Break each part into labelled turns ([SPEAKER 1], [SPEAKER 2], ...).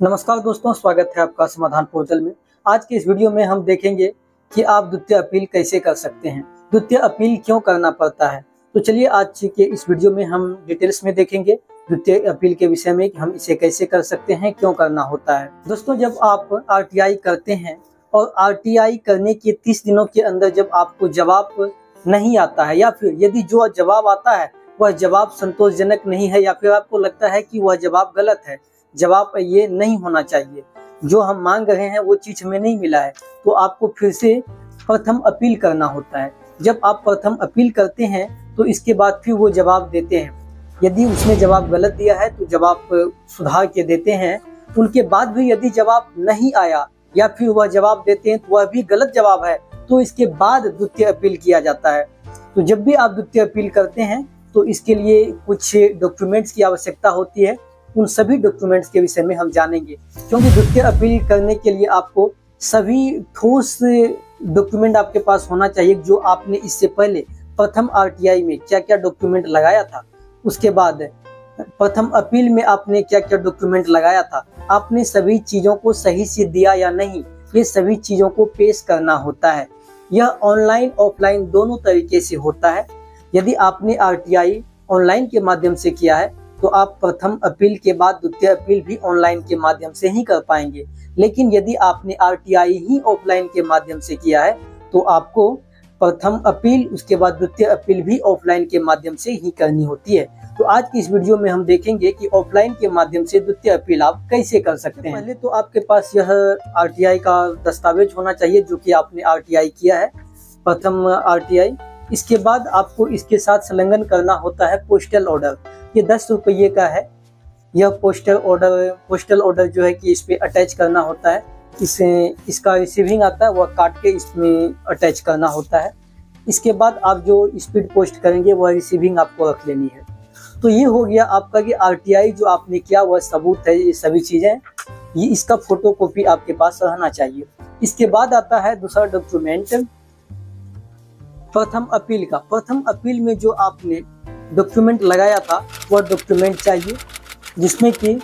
[SPEAKER 1] नमस्कार दोस्तों, स्वागत है आपका समाधान पोर्टल में। आज के इस वीडियो में हम देखेंगे कि आप द्वितीय अपील कैसे कर सकते हैं, द्वितीय अपील क्यों करना पड़ता है। तो चलिए आज के इस वीडियो में हम डिटेल्स में देखेंगे द्वितीय अपील के विषय में कि हम इसे कैसे कर सकते हैं, क्यों करना होता है। दोस्तों, जब आप आरटीआई करते हैं और आरटीआई करने के 30 दिनों के अंदर जब आपको जवाब नहीं आता है या फिर यदि जो जवाब आता है वह जवाब संतोषजनक नहीं है या फिर आपको लगता है कि वह जवाब गलत है, जवाब ये नहीं होना चाहिए, जो हम मांग रहे हैं वो चीज हमें नहीं मिला है, तो आपको फिर से प्रथम अपील करना होता है। जब आप प्रथम अपील करते हैं तो इसके बाद फिर वो जवाब देते हैं। यदि उसने जवाब गलत दिया है तो जवाब सुधार के देते हैं। उनके बाद भी यदि जवाब नहीं आया या फिर वह जवाब देते हैं तो वह भी गलत जवाब है, तो इसके बाद द्वितीय अपील किया जाता है। तो जब भी आप द्वितीय अपील करते हैं तो इसके लिए कुछ डॉक्यूमेंट्स की आवश्यकता होती है। उन सभी डॉक्यूमेंट्स के विषय में हम जानेंगे, क्योंकि द्वितीय अपील करने के लिए आपको सभी ठोस डॉक्यूमेंट आपके पास होना चाहिए। जो आपने इससे पहले प्रथम आरटीआई में क्या क्या डॉक्यूमेंट लगाया था, उसके बाद प्रथम अपील में आपने क्या क्या डॉक्यूमेंट लगाया था, आपने सभी चीज़ों को सही से दिया या नहीं, ये सभी चीज़ों को पेश करना होता है। यह ऑनलाइन ऑफलाइन दोनों तरीके से होता है। यदि आपने आरटीआई ऑनलाइन के माध्यम से किया है तो आप प्रथम अपील के बाद द्वितीय अपील भी ऑनलाइन के माध्यम से ही कर पाएंगे। लेकिन यदि आपने आरटीआई ही ऑफलाइन के माध्यम से किया है तो आपको प्रथम अपील उसके बाद द्वितीय अपील भी ऑफलाइन के माध्यम से ही करनी होती है। तो आज की इस वीडियो में हम देखेंगे कि ऑफलाइन के माध्यम से द्वितीय अपील आप कैसे कर सकते हैं। पहले तो आपके पास यह आरटीआई का दस्तावेज होना चाहिए जो कि आपने आरटीआई किया है, प्रथम आरटीआई। इसके बाद आपको इसके साथ संलग्न करना होता है पोस्टल ऑर्डर। ये 10 रुपये का है। यह पोस्टल ऑर्डर जो है कि इस पे अटैच करना होता है। इसका रिसीविंग आता है, वह काट के इसमें अटैच करना होता है। इसके बाद आप जो स्पीड पोस्ट करेंगे वह रिसीविंग आपको रख लेनी है। तो ये हो गया आपका कि आरटीआई जो आपने किया वह सबूत है। ये सभी चीज़ें, ये इसका फोटो कॉपी आपके पास रहना चाहिए। इसके बाद आता है दूसरा डॉक्यूमेंट प्रथम अपील का। प्रथम अपील में जो आपने डॉक्यूमेंट लगाया था वह डॉक्यूमेंट चाहिए, जिसमें कि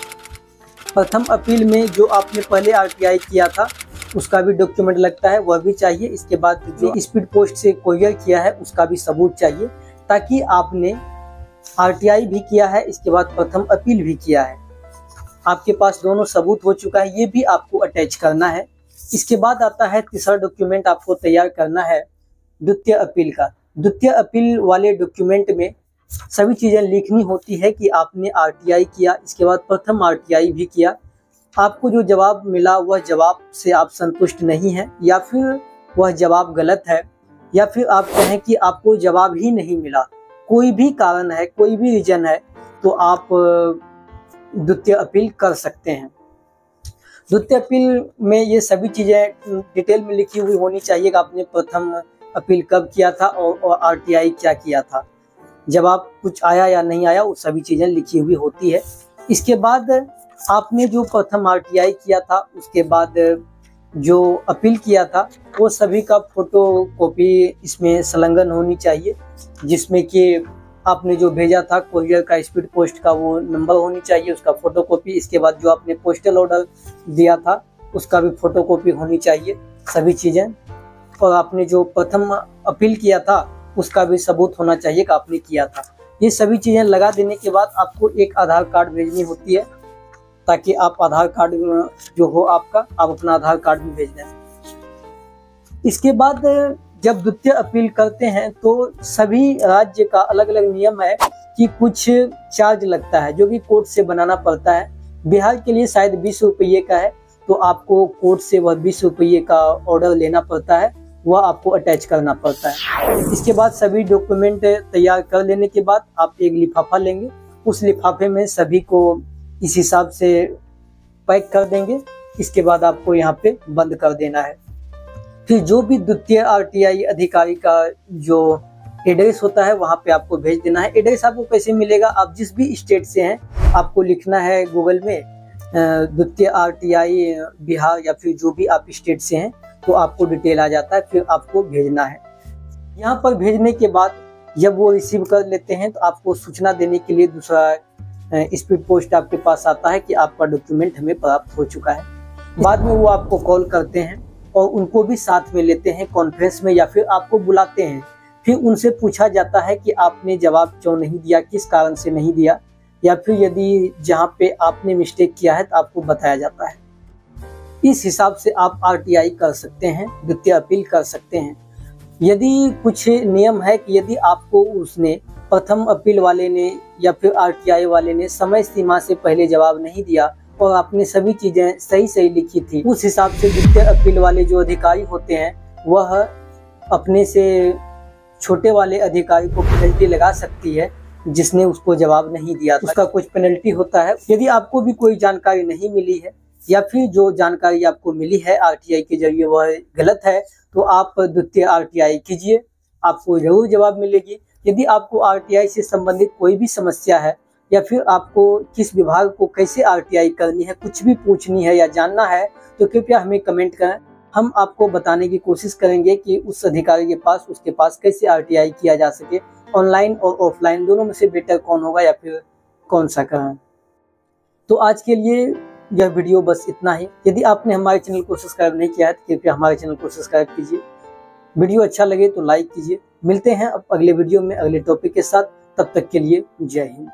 [SPEAKER 1] प्रथम अपील में जो आपने पहले आरटीआई किया था उसका भी डॉक्यूमेंट लगता है, वह भी चाहिए। इसके बाद जो स्पीड पोस्ट से कोरियर किया है उसका भी सबूत चाहिए, ताकि आपने आरटीआई भी किया है, इसके बाद प्रथम अपील भी किया है, आपके पास दोनों सबूत हो चुका है, ये भी आपको अटैच करना है। इसके बाद आता है तीसरा डॉक्यूमेंट आपको तैयार करना है द्वितीय अपील का। द्वितीय अपील वाले डॉक्यूमेंट में सभी चीज़ें लिखनी होती है कि आपने आरटीआई किया, इसके बाद प्रथम आरटीआई भी किया, आपको जो जवाब मिला वह जवाब से आप संतुष्ट नहीं हैं या फिर वह जवाब गलत है, या फिर आप कहें कि आपको जवाब ही नहीं मिला, कोई भी कारण है, कोई भी रीजन है, तो आप द्वितीय अपील कर सकते हैं। द्वितीय अपील में ये सभी चीज़ें डिटेल में लिखी हुई होनी चाहिए कि आपने प्रथम अपील कब किया था और आरटीआई क्या किया था, जवाब कुछ आया या नहीं आया, वो सभी चीज़ें लिखी हुई होती है। इसके बाद आपने जो प्रथम आरटीआई किया था उसके बाद जो अपील किया था वो सभी का फोटो कॉपी इसमें संलग्न होनी चाहिए, जिसमें कि आपने जो भेजा था कोरियर का स्पीड पोस्ट का वो नंबर होनी चाहिए, उसका फोटो कॉपी। इसके बाद जो आपने पोस्टल ऑर्डर दिया था उसका भी फोटो कॉपी होनी चाहिए, सभी चीज़ें। और आपने जो प्रथम अपील किया था उसका भी सबूत होना चाहिए कि आपने किया था। ये सभी चीज़ें लगा देने के बाद आपको एक आधार कार्ड भेजनी होती है, ताकि आप आधार कार्ड जो हो आपका, आप अपना आधार कार्ड भी भेज दें। इसके बाद जब द्वितीय अपील करते हैं तो सभी राज्य का अलग अलग नियम है कि कुछ चार्ज लगता है जो कि कोर्ट से बनाना पड़ता है। बिहार के लिए शायद 20 रुपये का है, तो आपको कोर्ट से वह 20 रुपये का ऑर्डर लेना पड़ता है, वह आपको अटैच करना पड़ता है। इसके बाद सभी डॉक्यूमेंट तैयार कर लेने के बाद आप एक लिफाफा लेंगे, उस लिफाफे में सभी को इस हिसाब से पैक कर देंगे। इसके बाद आपको यहाँ पे बंद कर देना है। फिर जो भी द्वितीय आरटीआई अधिकारी का जो एड्रेस होता है वहाँ पे आपको भेज देना है। एड्रेस आपको कैसे मिलेगा, आप जिस भी स्टेट से हैं आपको लिखना है गूगल में द्वितीय आरटीआई बिहार या फिर जो भी आप स्टेट से हैं, तो आपको डिटेल आ जाता है, फिर आपको भेजना है। यहाँ पर भेजने के बाद जब वो रिसीव कर लेते हैं तो आपको सूचना देने के लिए दूसरा स्पीड पोस्ट आपके पास आता है कि आपका डॉक्यूमेंट हमें प्राप्त हो चुका है। बाद में वो आपको कॉल करते हैं और उनको भी साथ में लेते हैं कॉन्फ्रेंस में, या फिर आपको बुलाते हैं। फिर उनसे पूछा जाता है कि आपने जवाब क्यों नहीं दिया, किस कारण से नहीं दिया, या फिर यदि जहाँ पे आपने मिस्टेक किया है तो आपको बताया जाता है। इस हिसाब से आप आरटीआई कर सकते हैं, द्वितीय अपील कर सकते हैं। यदि कुछ नियम है कि यदि आपको उसने प्रथम अपील वाले ने या फिर आरटीआई वाले ने समय सीमा से पहले जवाब नहीं दिया और आपने सभी चीजें सही लिखी थी, उस हिसाब से द्वितीय अपील वाले जो अधिकारी होते हैं वह अपने से छोटे वाले अधिकारी को पेनल्टी लगा सकती है जिसने उसको जवाब नहीं दिया था। उसका कुछ पेनल्टी होता है। यदि आपको भी कोई जानकारी नहीं मिली है या फिर जो जानकारी आपको मिली है आरटीआई के जरिए वह गलत है, तो आप द्वितीय आरटीआई कीजिए, आपको जरूर जवाब मिलेगी। यदि आपको आरटीआई से संबंधित कोई भी समस्या है या फिर आपको किस विभाग को कैसे आरटीआई करनी है, कुछ भी पूछनी है या जानना है, तो कृपया हमें कमेंट करें। हम आपको बताने की कोशिश करेंगे कि उस अधिकारी के पास उसके पास कैसे आरटीआई किया जा सके, ऑनलाइन और ऑफलाइन दोनों में से बेटर कौन होगा या फिर कौन सा करें। तो आज के लिए यह वीडियो बस इतना ही। यदि आपने हमारे चैनल को सब्सक्राइब नहीं किया है तो कृपया हमारे चैनल को सब्सक्राइब कीजिए। वीडियो अच्छा लगे तो लाइक कीजिए। मिलते हैं अब अगले वीडियो में अगले टॉपिक के साथ। तब तक के लिए जय हिंद।